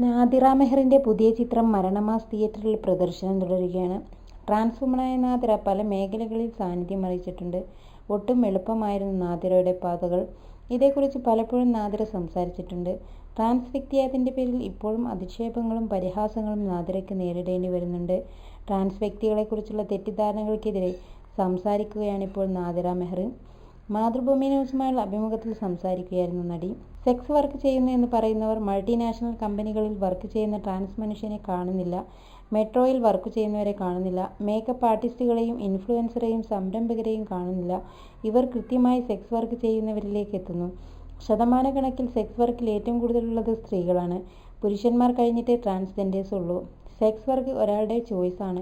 നാദിറ മെഹറിൻ്റെ പുതിയ ചിത്രം മരണമാസ് തിയേറ്ററിൽ പ്രദർശനം തുടരുകയാണ്. ട്രാൻസ് വുമണായ നാദിറ പല മേഖലകളിൽ സാന്നിധ്യം അറിയിച്ചിട്ടുണ്ട്. ഒട്ടും എളുപ്പമായിരുന്നു നാദിറയുടെ പാതകൾ. ഇതേക്കുറിച്ച് പലപ്പോഴും നാദിറ സംസാരിച്ചിട്ടുണ്ട്. ട്രാൻസ് വ്യക്തിയായതിൻ്റെ പേരിൽ ഇപ്പോഴും അധിക്ഷേപങ്ങളും പരിഹാസങ്ങളും നാദിറയ്ക്ക് നേരിടേണ്ടി വരുന്നുണ്ട്. ട്രാൻസ് വ്യക്തികളെക്കുറിച്ചുള്ള തെറ്റിദ്ധാരണകൾക്കെതിരെ സംസാരിക്കുകയാണിപ്പോൾ നാദിറ മെഹർ. മാതൃഭൂമി ന്യൂസുമായുള്ള അഭിമുഖത്തിൽ സംസാരിക്കുകയായിരുന്നു നടി. സെക്സ് വർക്ക് ചെയ്യുന്നു എന്ന് പറയുന്നവർ മൾട്ടിനാഷണൽ കമ്പനികളിൽ വർക്ക് ചെയ്യുന്ന ട്രാൻസ് മനുഷ്യനെ കാണുന്നില്ല, മെട്രോയിൽ വർക്ക് ചെയ്യുന്നവരെ കാണുന്നില്ല, മേക്കപ്പ് ആർട്ടിസ്റ്റുകളെയും ഇൻഫ്ലുവൻസറെയും സംരംഭകരെയും കാണുന്നില്ല. ഇവർ കൃത്യമായി സെക്സ് വർക്ക് ചെയ്യുന്നവരിലേക്ക് എത്തുന്നു. ശതമാനക്കണക്കിൽ സെക്സ് വർക്കിൽ ഏറ്റവും കൂടുതലുള്ളത് സ്ത്രീകളാണ്. പുരുഷന്മാർ കഴിഞ്ഞിട്ടേ ട്രാൻസ്ജെൻഡേഴ്സ് ഉള്ളൂ. സെക്സ് വർക്ക് ഒരാളുടെ ചോയ്സാണ്.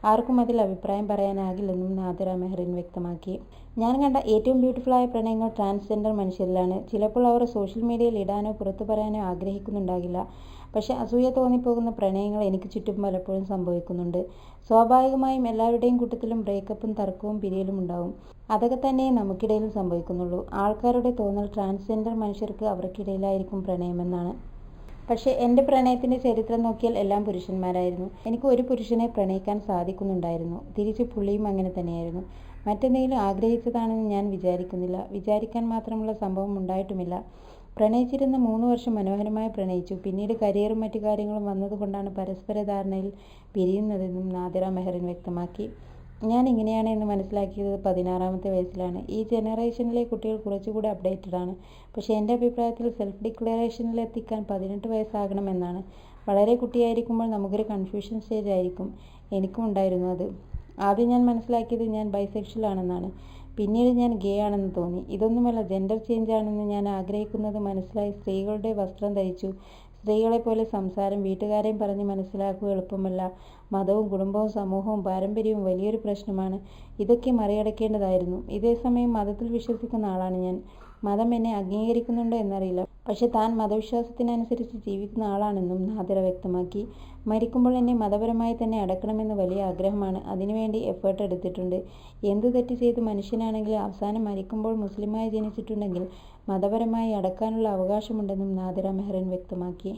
ആർക്കും അതിൽ അഭിപ്രായം പറയാനാകില്ലെന്നും നാദിറ മെഹറിൻ വ്യക്തമാക്കി. ഞാൻ കണ്ട ഏറ്റവും ബ്യൂട്ടിഫുള്ളായ പ്രണയങ്ങൾ ട്രാൻസ്ജെൻഡർ മനുഷ്യരിലാണ്. ചിലപ്പോൾ അവർ സോഷ്യൽ മീഡിയയിൽ ഇടാനോ പുറത്തു പറയാനോ ആഗ്രഹിക്കുന്നുണ്ടാകില്ല. പക്ഷേ അസൂയ തോന്നിപ്പോകുന്ന പ്രണയങ്ങൾ എനിക്ക് ചുറ്റും പലപ്പോഴും സംഭവിക്കുന്നുണ്ട്. സ്വാഭാവികമായും എല്ലാവരുടെയും കൂട്ടത്തിലും ബ്രേക്കപ്പും തർക്കവും പിരിയലും ഉണ്ടാവും. അതൊക്കെ തന്നെ നമുക്കിടയിലും സംഭവിക്കുന്നുള്ളൂ. ആൾക്കാരുടെ തോന്നൽ ട്രാൻസ്ജെൻഡർ മനുഷ്യർക്ക് അവർക്കിടയിലായിരിക്കും പ്രണയമെന്നാണ്. പക്ഷേ എൻ്റെ പ്രണയത്തിൻ്റെ ചരിത്രം നോക്കിയാൽ എല്ലാം പുരുഷന്മാരായിരുന്നു. എനിക്ക് ഒരു പുരുഷനെ പ്രണയിക്കാൻ സാധിക്കുന്നുണ്ടായിരുന്നു. തിരിച്ച് പുള്ളിയും അങ്ങനെ തന്നെയായിരുന്നു. മറ്റെന്തെങ്കിലും ആഗ്രഹിച്ചതാണെന്ന് ഞാൻ വിചാരിക്കുന്നില്ല. വിചാരിക്കാൻ മാത്രമുള്ള സംഭവം ഉണ്ടായിട്ടുമില്ല. പ്രണയിച്ചിരുന്ന 3 വർഷം മനോഹരമായി പ്രണയിച്ചു. പിന്നീട് കരിയറും മറ്റു കാര്യങ്ങളും വന്നതുകൊണ്ടാണ് പരസ്പര ധാരണയിൽ പിരിയുന്നതെന്നും നാദിറ മെഹറിൻ വ്യക്തമാക്കി. ഞാൻ ഇങ്ങനെയാണ് എന്ന് മനസ്സിലാക്കിയത് 16ാമത്തെ വയസ്സിലാണ്. ഈ ജനറേഷനിലെ കുട്ടികൾ കുറച്ചുകൂടി അപ്ഡേറ്റഡ് ആണ്. പക്ഷേ എൻ്റെ അഭിപ്രായത്തിൽ സെൽഫ് ഡിക്ലറേഷനിലെത്തിക്കാൻ 18 വയസ്സാകണം എന്നാണ്. വളരെ കുട്ടിയായിരിക്കുമ്പോൾ നമുക്കൊരു കൺഫ്യൂഷൻ സ്റ്റേജ് ആയിരിക്കും. എനിക്കും ഉണ്ടായിരുന്നു അത്. ആദ്യം ഞാൻ മനസ്സിലാക്കിയത് ഞാൻ ബൈസെക്ഷൽ ആണെന്നാണ്. പിന്നീട് ഞാൻ ഗേ ആണെന്ന് തോന്നി. ഇതൊന്നുമല്ല, ജെൻഡർ ചേഞ്ച് ആണെന്ന് ഞാൻ ആഗ്രഹിക്കുന്നത് മനസ്സിലായി സ്ത്രീകളുടെ വസ്ത്രം ധരിച്ചു. സ്ത്രീകളെപ്പോലെ സംസാരം. വീട്ടുകാരെയും പറഞ്ഞ് മനസ്സിലാക്കുക എളുപ്പമല്ല. മതവും കുടുംബവും സമൂഹവും പാരമ്പര്യവും വലിയൊരു പ്രശ്നമാണ്. ഇതൊക്കെ മറികടക്കേണ്ടതായിരുന്നു. ഇതേസമയം മതത്തിൽ വിശ്വസിക്കുന്ന ആളാണ് ഞാൻ. മതം എന്നെ അംഗീകരിക്കുന്നുണ്ടോ എന്നറിയില്ല. പക്ഷേ താൻ മതവിശ്വാസത്തിനനുസരിച്ച് ജീവിക്കുന്ന ആളാണെന്നും നാദിറ വ്യക്തമാക്കി. മരിക്കുമ്പോൾ എന്നെ മതപരമായി തന്നെ അടക്കണമെന്ന് വലിയ ആഗ്രഹമാണ്. അതിനുവേണ്ടി എഫേർട്ട് എടുത്തിട്ടുണ്ട്. എന്ത് തെറ്റ് ചെയ്ത് മനുഷ്യനാണെങ്കിലും അവസാനം മരിക്കുമ്പോൾ മുസ്ലിമായി ജനിച്ചിട്ടുണ്ടെങ്കിൽ മതപരമായി അടക്കാനുള്ള അവകാശമുണ്ടെന്നും നാദിറ മെഹറിൻ വ്യക്തമാക്കി.